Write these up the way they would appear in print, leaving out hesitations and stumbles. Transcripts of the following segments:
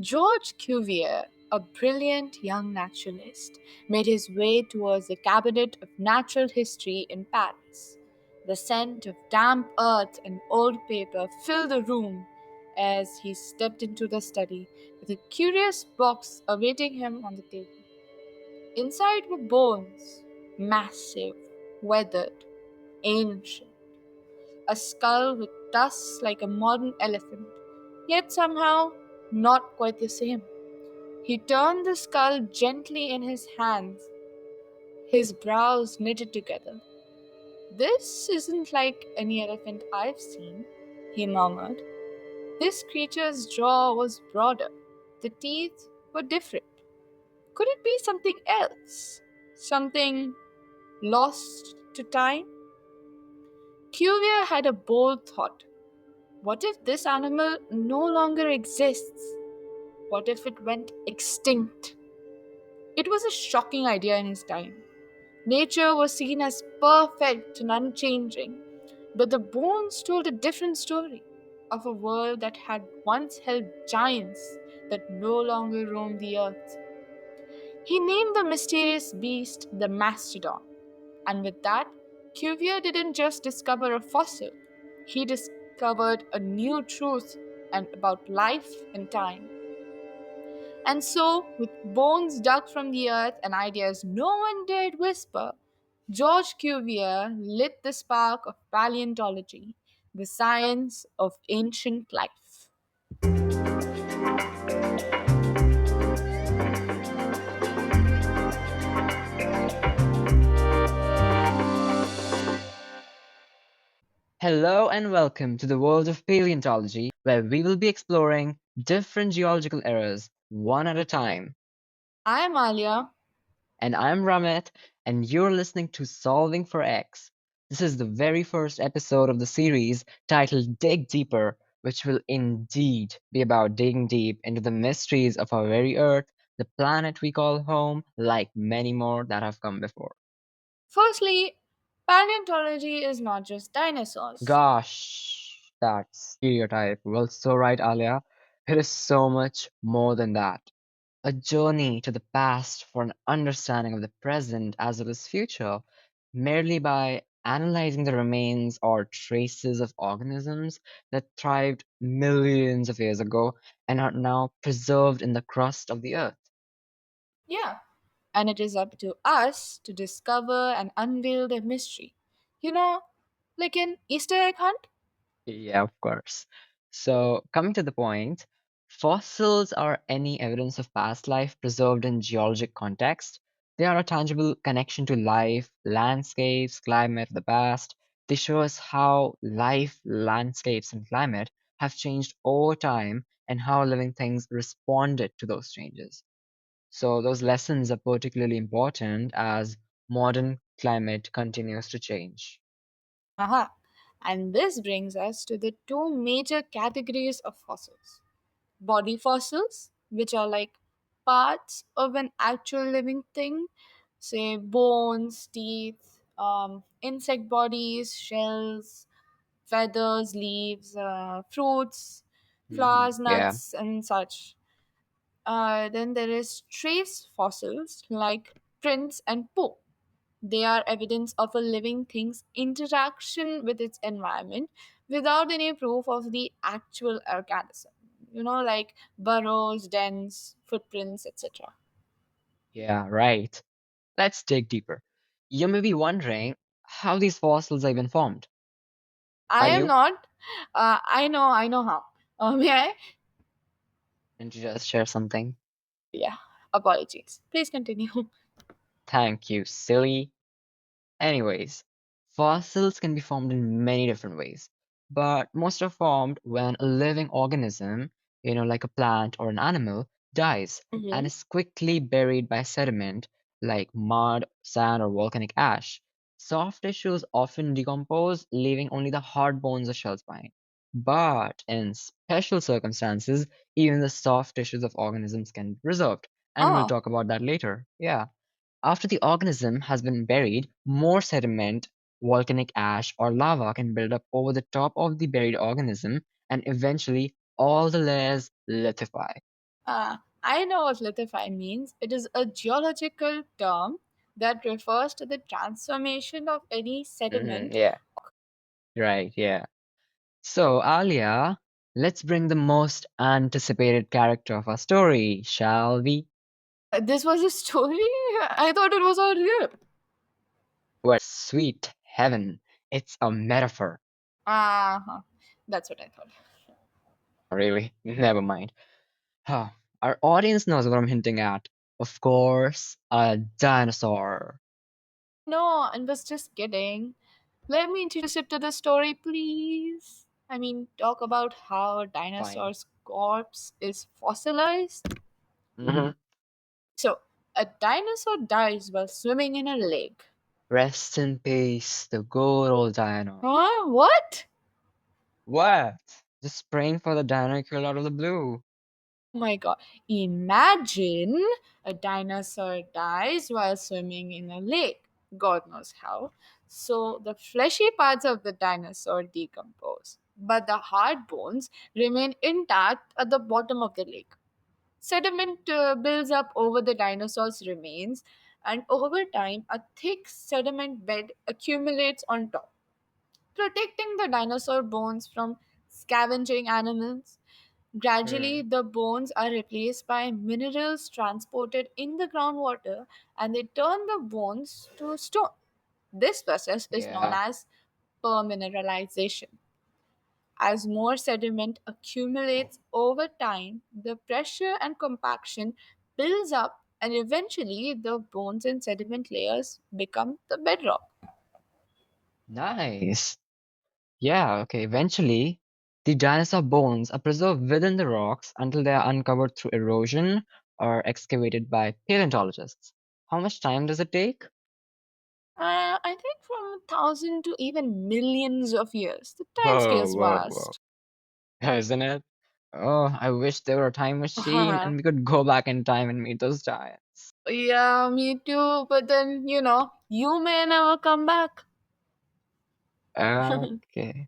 George Cuvier, a brilliant young naturalist, made his way towards the Cabinet of Natural History in Paris. The scent of damp earth and old paper filled the room as he stepped into the study with a curious box awaiting him on the table. Inside were bones, massive, weathered, ancient, a skull with tusks like a modern elephant, yet somehow not quite the same. He turned the skull gently in his hands, his brows knitted together. This isn't like any elephant I've seen, he murmured. This creature's jaw was broader, the teeth were different. Could it be something else? Something lost to time? Cuvier had a bold thought. What if this animal no longer exists? What if it went extinct? It was a shocking idea in his time. Nature was seen as perfect and unchanging, but the bones told a different story of a world that had once held giants that no longer roamed the earth. He named the mysterious beast the mastodon, and with that, Cuvier didn't just discover a fossil, he discovered a new truth and about life and time. And so, with bones dug from the earth and ideas no one dared whisper, George Cuvier lit the spark of paleontology, the science of ancient life. Hello and welcome to the world of paleontology, where we will be exploring different geological eras one at a time. I'm Alia. And I'm Ramit, and you're listening to Solving for X. This is the very first episode of the series titled Dig Deeper, which will indeed be about digging deep into the mysteries of our very Earth, the planet we call home, like many more that have come before. Firstly, paleontology is not just dinosaurs. Gosh, that stereotype. Well, so right, Alia. It is so much more than that. A journey to the past for an understanding of the present as well as future, merely by analyzing the remains or traces of organisms that thrived millions of years ago and are now preserved in the crust of the earth. Yeah. And it is up to us to discover and unveil the mystery. You know, like an Easter egg hunt? Yeah, of course. So, coming to the point, fossils are any evidence of past life preserved in geologic context. They are a tangible connection to life, landscapes, climate of the past. They show us how life, landscapes, and climate have changed over time and how living things responded to those changes. So, those lessons are particularly important as modern climate continues to change. Aha. And this brings us to the two major categories of fossils: body fossils, which are like parts of an actual living thing, say bones, teeth, insect bodies, shells, feathers, leaves, fruits, flowers, Yeah. nuts, and such. Then there is trace fossils like prints and poo. They are evidence of a living thing's interaction with its environment without any proof of the actual organism. Like burrows, dens, footprints, etc. Yeah, right. Let's dig deeper. You may be wondering how these fossils are even formed. I Are am you? not. I know how. May I? And you just share something? Yeah. Apologies. Please continue. Thank you, silly. Anyways, fossils can be formed in many different ways, but most are formed when a living organism, like a plant or an animal, dies and Hmm. is quickly buried by sediment like mud, sand, or volcanic ash. Soft tissues often decompose, leaving only the hard bones or shells behind. But in special circumstances, even the soft tissues of organisms can be preserved, and we'll Oh, talk about that later. Yeah. After the organism has been buried, more sediment, volcanic ash, or lava can build up over the top of the buried organism, and eventually all the layers lithify. I know what lithify means. It is a geological term that refers to the transformation of any sediment. Yeah, right, yeah. So, Alia, let's bring the most anticipated character of our story, shall we? This was a story? I thought it was all real. Well, sweet heaven, it's a metaphor. Uh-huh. That's what I thought. Really? Never mind. Huh. Our audience knows what I'm hinting at. Of course, a dinosaur. No, I was just kidding. Let me introduce it to the story, please. I mean, talk about how a Fine. dinosaur's corpse is fossilized. Hmm. So, a dinosaur dies while swimming in a lake. Rest in peace, the good old dino. Huh? What? What? Just praying for the dino killed out of the blue. Oh my god. Imagine a dinosaur dies while swimming in a lake. God knows how. So the fleshy parts of the dinosaur decompose, but the hard bones remain intact at the bottom of the lake. Sediment builds up over the dinosaur's remains, and over time, a thick sediment bed accumulates on top, protecting the dinosaur bones from scavenging animals. Gradually, Hmm. the bones are replaced by minerals transported in the groundwater and they turn the bones to stone. This process is known Yeah. as permineralization. As more sediment accumulates over time, the pressure and compaction builds up, and eventually the bones and sediment layers become the bedrock. Nice. Yeah, okay. Eventually, the dinosaur bones are preserved within the rocks until they are uncovered through erosion or excavated by paleontologists. How much time does it take? I think from 1,000 to even millions of years. The time Whoa, scale's whoa, whoa. vast. Isn't it? Oh, I wish there were a time machine and we could go back in time and meet those giants. Yeah, me too. But then, you may never come back. Okay.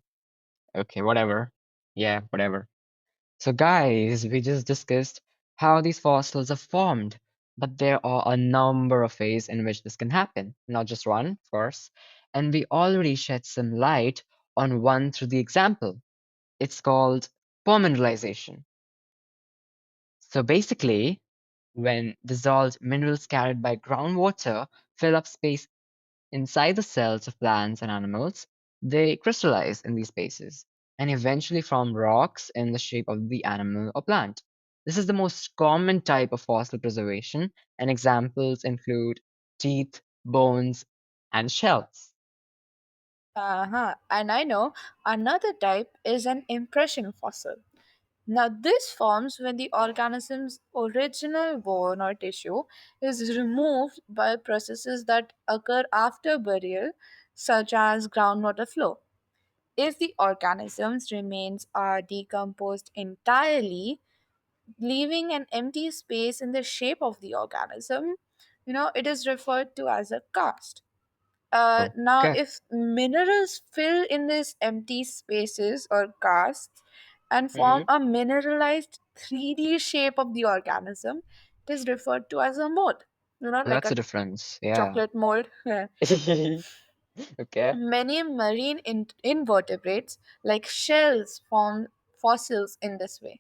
Okay, whatever. Yeah, whatever. So, guys, we just discussed how these fossils are formed, but there are a number of ways in which this can happen, not just one, of course. And we already shed some light on one through the example. It's called permineralization. So, basically, when dissolved minerals carried by groundwater fill up space inside the cells of plants and animals, they crystallize in these spaces and eventually form rocks in the shape of the animal or plant. This is the most common type of fossil preservation, and examples include teeth, bones, and shells. Uh-huh. And I know another type is an impression fossil. Now, this forms when the organism's original bone or tissue is removed by processes that occur after burial, such as groundwater flow. If the organism's remains are decomposed entirely, leaving an empty space in the shape of the organism, it is referred to as a cast. Now, Okay, if minerals fill in these empty spaces or casts and form hmm, a mineralized 3D shape of the organism, it is referred to as a mold, like that's a a difference. Yeah. chocolate mold. Okay. Many marine invertebrates, like shells, form fossils in this way.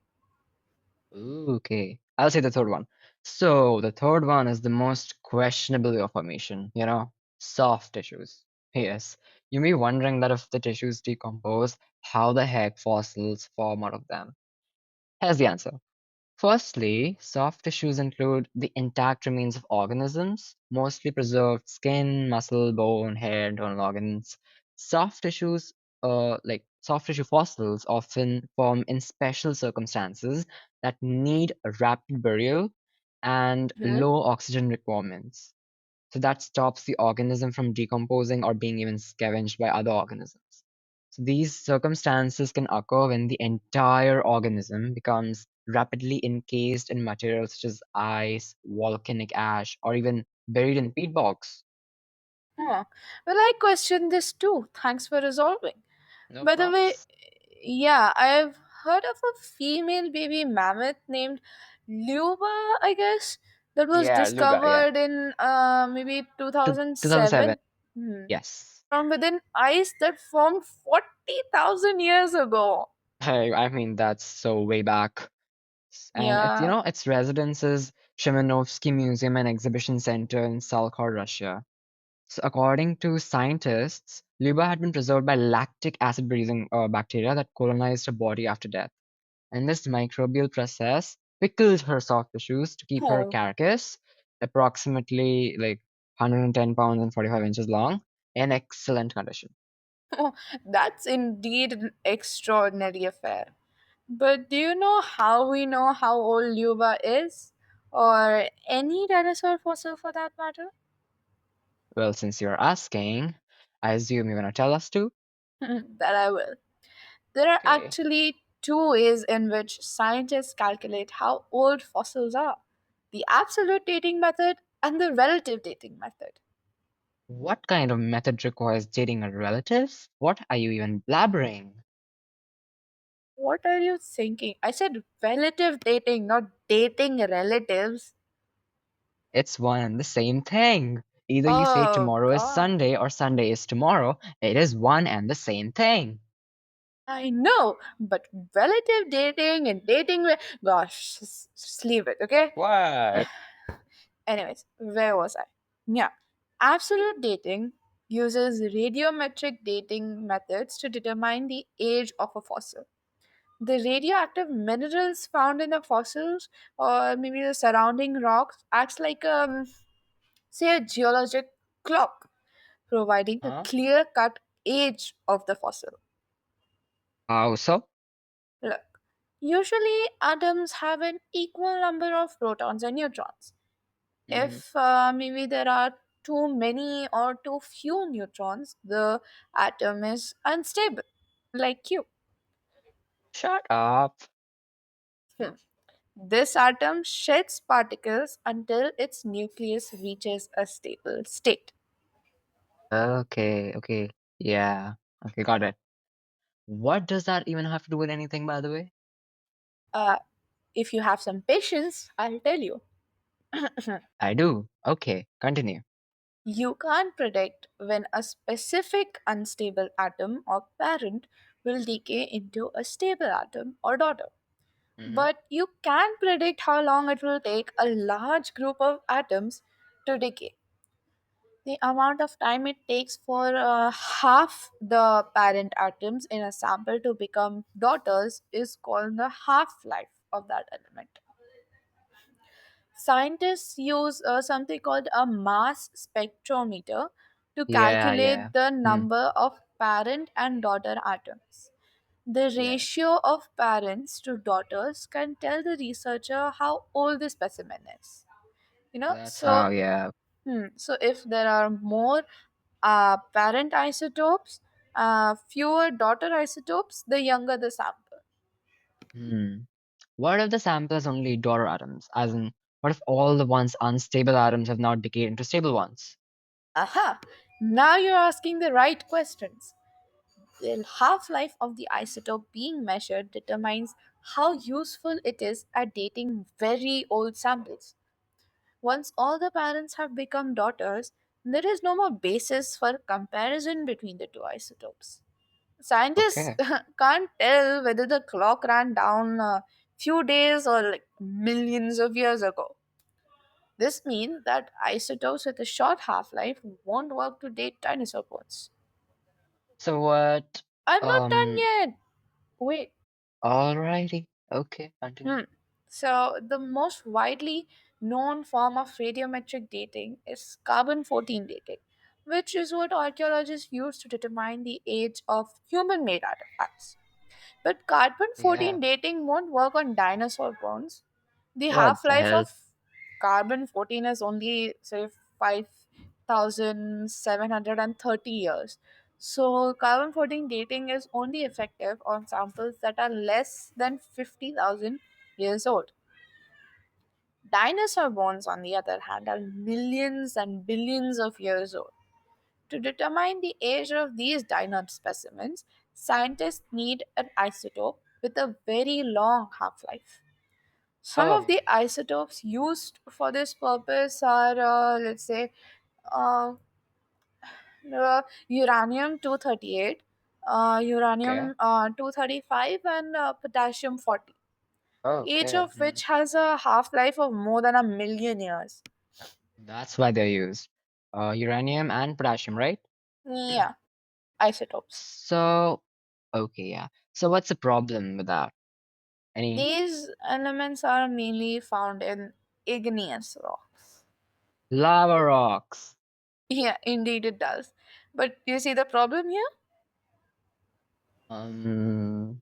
Ooh, okay. I'll say the third one. So the third one is the most questionable of formation, soft tissues. Yes. You may be wondering that if the tissues decompose, how the heck fossils form out of them? Here's the answer. Firstly, soft tissues include the intact remains of organisms, mostly preserved skin, muscle, bone, hair, internal organs. Soft tissues, like soft tissue fossils, often form in special circumstances that need a rapid burial and Mhm. low oxygen requirements. So that stops the organism from decomposing or being even scavenged by other organisms. So these circumstances can occur when the entire organism becomes rapidly encased in materials such as ice, volcanic ash, or even buried in peat bogs. Huh. Well, I questioned this too. Thanks for resolving. No By the way, props. yeah, I've heard of a female baby mammoth named Lyuba, I guess, that was Yeah, Luga, yeah. discovered in maybe Two, 2007. 2007. Hmm. Yes. From within ice that formed 40,000 years ago. Hey, I mean, that's so way back. And Yeah. its residence is Shemenovsky Museum and Exhibition Center in Salkhor, Russia. So according to scientists, Lyuba had been preserved by lactic acid-breathing bacteria that colonized her body after death. And this microbial process pickled her soft tissues to keep her Oh, carcass, approximately like 110 pounds and 45 inches long, in excellent condition. that's indeed an extraordinary affair. But do you know how we know how old Lyuba is? Or any dinosaur fossil for that matter? Well, since you're asking, I assume you're gonna tell us to? That I will. There are Okay. actually two ways in which scientists calculate how old fossils are: the absolute dating method and the relative dating method. What kind of method requires dating a relative? What are you even blabbering? What are you thinking? I said relative dating, not dating relatives. It's one and the same thing. Either you say Oh, tomorrow is God. Sunday or Sunday is tomorrow. It is one and the same thing. I know, but relative dating and gosh, just leave it, okay? What? Anyways, where was I? Yeah. Absolute dating uses radiometric dating methods to determine the age of a fossil. The radioactive minerals found in the fossils or maybe the surrounding rocks acts like say a geologic clock, providing a Huh? clear cut age of the fossil. How so? Look, usually atoms have an equal number of protons and neutrons. Mhm. If maybe there are too many or too few neutrons, the atom is unstable, like you. Shut up. Hmm. This atom sheds particles until its nucleus reaches a stable state. Okay, okay. Yeah. Okay, got it. What does that even have to do with anything, by the way? Uh, if you have some patience, I'll tell you. I do. Okay, continue. You can't predict when a specific unstable atom or parent will decay into a stable atom or daughter. Hmm. But you can predict how long it will take a large group of atoms to decay. The amount of time it takes for half the parent atoms in a sample to become daughters is called the half life of that element. Scientists use something called a mass spectrometer to Yeah, yeah. calculate the Hmm. number of parent and daughter atoms. The Yeah. ratio of parents to daughters can tell the researcher how old the specimen is. You know, That's so how, yeah. so if there are more parent isotopes, fewer daughter isotopes, the younger the sample. Hmm. What if the sample is only daughter atoms? As in, what if all the once unstable atoms have now decayed into stable ones? Aha! Now you're asking the right questions. The half life of the isotope being measured determines how useful it is at dating very old samples. Once all the parents have become daughters, there is no more basis for comparison between the two isotopes. Scientists Okay. can't tell whether the clock ran down a few days or like millions of years ago. This means that isotopes with a short half life won't work to date dinosaur bones. So what? I'm not done Um, yet. Wait. alrighty. Okay, continue. Hmm. So, the most widely known form of radiometric dating is carbon 14 dating, which is what archaeologists use to determine the age of human made artifacts. But carbon Yeah. 14 dating won't work on dinosaur bones. The What half the life hell? of carbon 14 is only, say, 5,730 years. So, carbon 14 dating is only effective on samples that are less than 50,000 years old. Dinosaur bones, on the other hand, are millions and billions of years old. To determine the age of these dino specimens, scientists need an isotope with a very long half life. Some of Oh, the isotopes used for this purpose are, let's say, uh, uranium 238, okay. uranium 235, and potassium 40, each Okay. of which has a half life of more than a million years. That's why they're used. Uranium and potassium, right? Yeah, isotopes. So, okay, yeah. So what's the problem with that? Any These elements are mainly found in igneous rocks. lava rocks? Yeah, indeed it does. But you see the problem here? Um,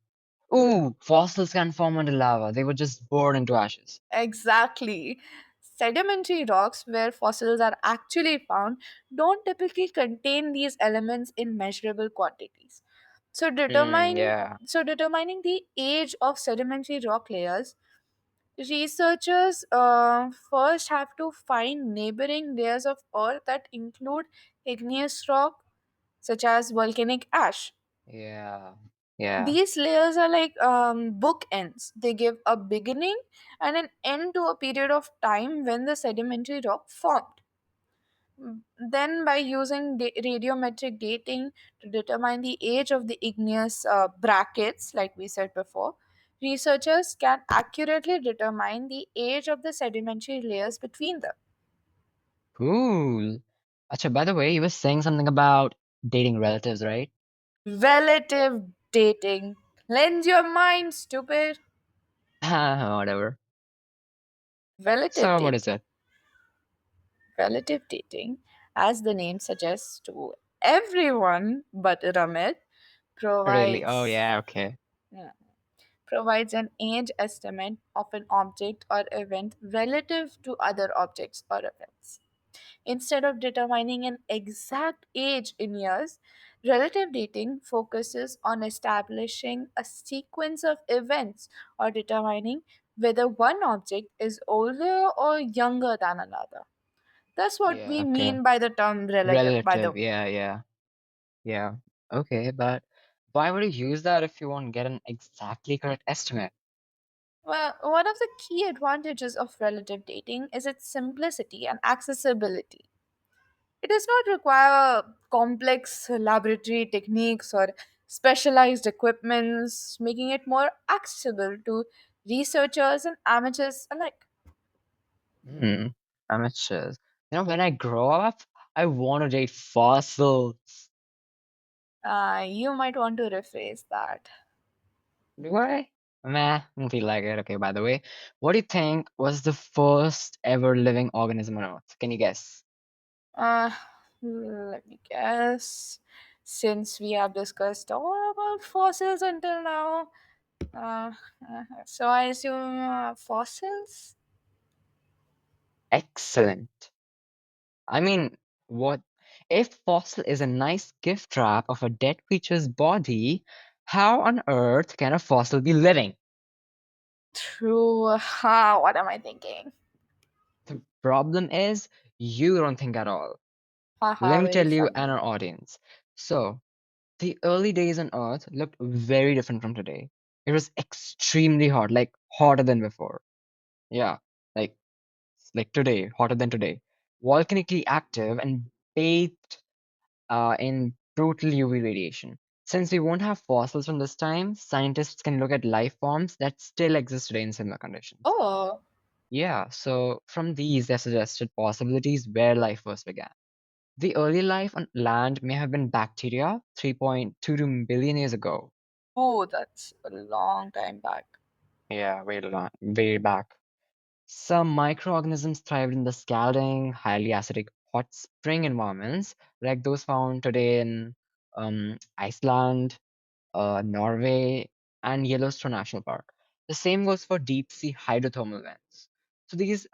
ooh, fossils can form under lava. They were just bored into ashes. Exactly. Sedimentary rocks where fossils are actually found don't typically contain these elements in measurable quantities. So Hmm, determine yeah, determining the age of sedimentary rock layers, researchers first have to find neighboring layers of earth that include igneous rock such as volcanic ash. yeah, yeah. These layers are like bookends. They give a beginning and an end to a period of time when the sedimentary rock formed. Then, by using radiometric dating to determine the age of the igneous brackets, like we said before, researchers can accurately determine the age of the sedimentary layers between them. Cool. Acha, by the way, you were saying something about dating relatives, right? Relative dating. Cleanse your mind, stupid. Whatever. Relative So what is dating. it? Relative dating, as the name suggests to everyone but Ramit, Really? Oh, provides yeah, okay. yeah, provides an age estimate of an object or event relative to other objects or events. Instead of determining an exact age in years, relative dating focuses on establishing a sequence of events or determining whether one object is older or younger than another. That's what Yeah, we okay. mean by the term relative, by the Relative, way. yeah, yeah, yeah. Okay, but why would you use that if you won't get an exactly correct estimate? Well, one of the key advantages of relative dating is its simplicity and accessibility. It does not require complex laboratory techniques or specialized equipments, making it more accessible to researchers and amateurs alike. Hmm, amateurs. When I grow up, I want to date fossils. You might want to rephrase that. Do I? Meh, don't feel like it. Okay, by the way, what do you think was the first ever living organism on Earth? Can you guess? Uh, Let me guess. Since we have discussed all about fossils until now, so I assume fossils? Excellent. I mean, what if fossil is a nice gift wrap of a dead creature's body? How on earth can a fossil be living? True. Ha, what am I thinking? The problem is you don't think at all. Let Haha, me very tell you and funny. our audience. So, the early days on Earth looked very different from today. It was extremely hot, like hotter than before. Yeah, like today, hotter than today. Volcanically active and bathed in brutal UV radiation. Since we won't have fossils from this time, scientists can look at life forms that still exist today in similar conditions. Oh, Yeah, so from these, they suggested possibilities where life first began. The early life on land may have been bacteria 3.22 billion years ago. oh, that's a long time back. Yeah, way back. Some microorganisms thrived in the scalding, highly acidic hot spring environments, like those found today in Iceland, Norway, and Yellowstone National Park. The same goes for deep sea hydrothermal vents. So these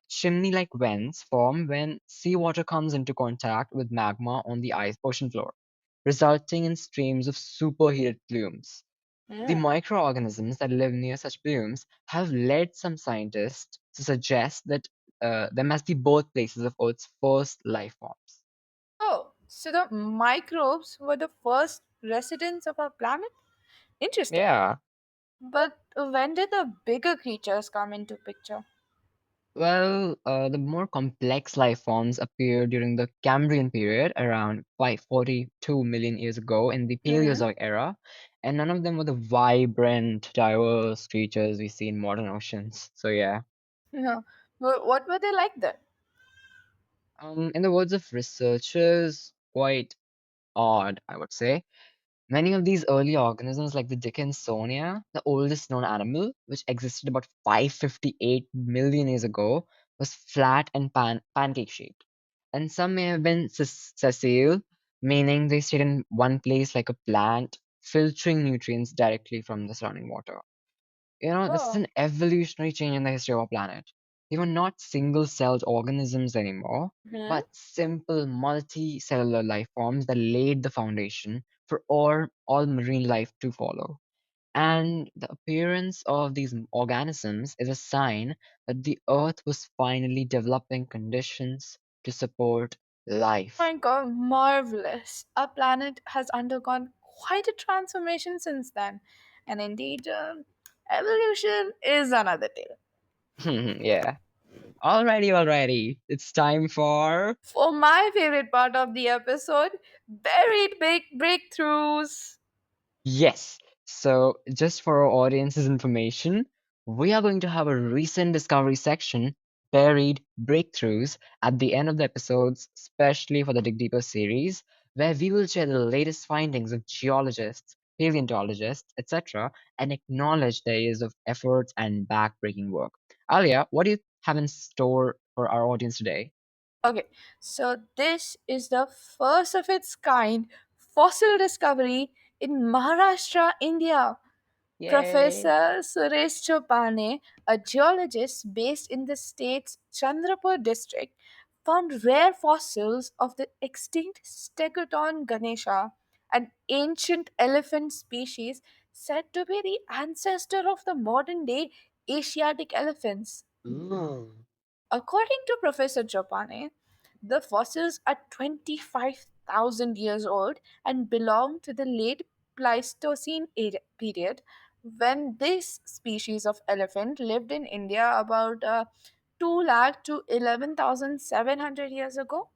chimney like vents form when seawater comes into contact with magma on the ocean floor, resulting in streams of superheated plumes. The Mm. microorganisms that live near such plumes have led some scientists to suggest that there must be birthplaces of Earth's first life forms. Oh, so the microbes were the first residents of our planet? Interesting. Yeah, But when did the bigger creatures come into picture? Well, the more complex life forms appeared during the Cambrian period, around 542 million years ago in the Mm-hmm. Paleozoic era, and none of them were the vibrant, diverse creatures we see in modern oceans. So yeah. Yeah. But what were they like then? In the words of researchers, quite odd, I would say. Many of these early organisms, like the Dickinsonia, the oldest known animal, which existed about 558 million years ago, was flat and pancake shaped. And some may have been sessile, meaning they stayed in one place like a plant, filtering nutrients directly from the surrounding water. This is Oh. an evolutionary change in the history of our planet. They were not single celled organisms anymore, Hmm. but simple multicellular life forms that laid the foundation for all marine life to follow. And the appearance of these organisms is a sign that the Earth was finally developing conditions to support life. My God, marvelous. Our planet has undergone quite a transformation since then. And indeed, evolution is another tale. Yeah. Alrighty. It's time for. For my favorite part of the episode, buried big breakthroughs. Yes. So, just for our audience's information, we are going to have a recent discovery section, buried breakthroughs, at the end of the episodes, especially for the Dig Deeper series, where we will share the latest findings of geologists, paleontologists, etc., and acknowledge their years of efforts and backbreaking work. Alia, what do you have in store for our audience today? Okay, so this is the first of its kind fossil discovery in Maharashtra, India. Yay! Professor Suresh Chopane, a geologist based in the state's Chandrapur district, found rare fossils of the extinct Stegodon ganesha, an ancient elephant species said to be the ancestor of the modern day Asiatic elephants. Ooh. According to Professor Chopane, the fossils are 25,000 years old and belong to the late Pleistocene period when this species of elephant lived in India about 2 lakh to 11,700 years ago.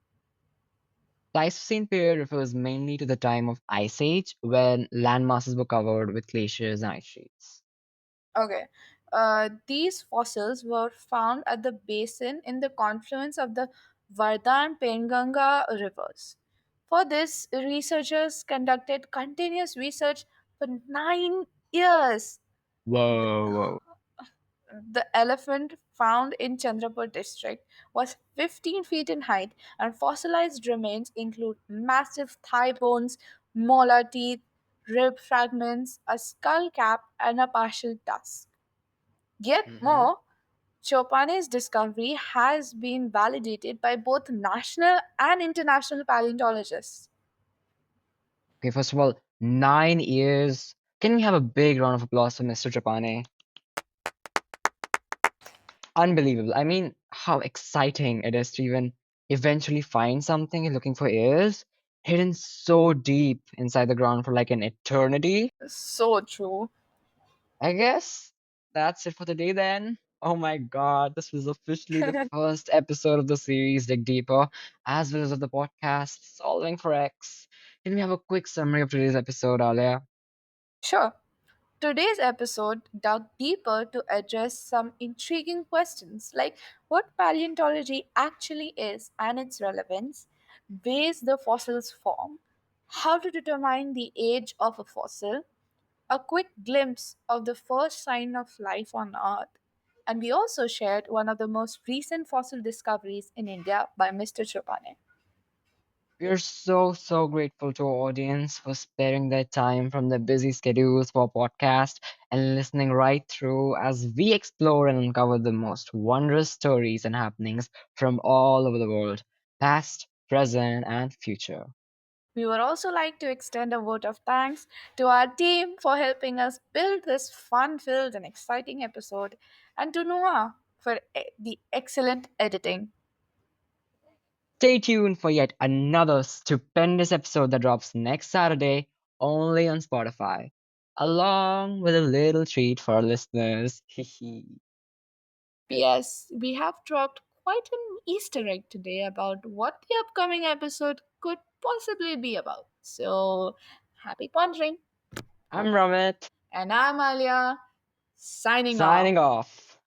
Pleistocene period refers mainly to the time of Ice Age, when land masses were covered with glaciers and ice sheets. Okay. These fossils were found at the basin in the confluence of the Varda and Penganga rivers. For this, researchers conducted continuous research for 9 years. Whoa. The elephant found in Chandrapur district was 15 feet in height, and fossilized remains include massive thigh bones, molar teeth, rib fragments, a skull cap, and a partial tusk. Yet Hmm. more, Chopane's discovery has been validated by both national and international paleontologists. Okay, first of all, 9 years. Can we have a big round of applause for Mr. Trapani? Unbelievable. I mean, how exciting it is to even eventually find something you're looking for years, hidden so deep inside the ground for like an eternity. So true. I guess that's it for today then. Oh my god, this was officially the first episode of the series Dig Deeper, as well as of the podcast Solving for X. Can we have a quick summary of today's episode, Alia? Sure. Today's episode dug deeper to address some intriguing questions like what paleontology actually is and its relevance, ways the fossils form, how to determine the age of a fossil, a quick glimpse of the first sign of life on Earth, and we also shared one of the most recent fossil discoveries in India by Mr. Chopane. We are so grateful to our audience for sparing their time from their busy schedules for our podcast and listening right through as we explore and uncover the most wondrous stories and happenings from all over the world, past, present, and future. We would also like to extend a vote of thanks to our team for helping us build this fun filled and exciting episode, and to Nuha for the excellent editing. Stay tuned for yet another stupendous episode that drops next Saturday only on Spotify. along with a little treat for our listeners. Yes, we have dropped quite an Easter egg today about what the upcoming episode could possibly be about. So, happy pondering. I'm Ramit, And I'm Alia, signing off. signing off.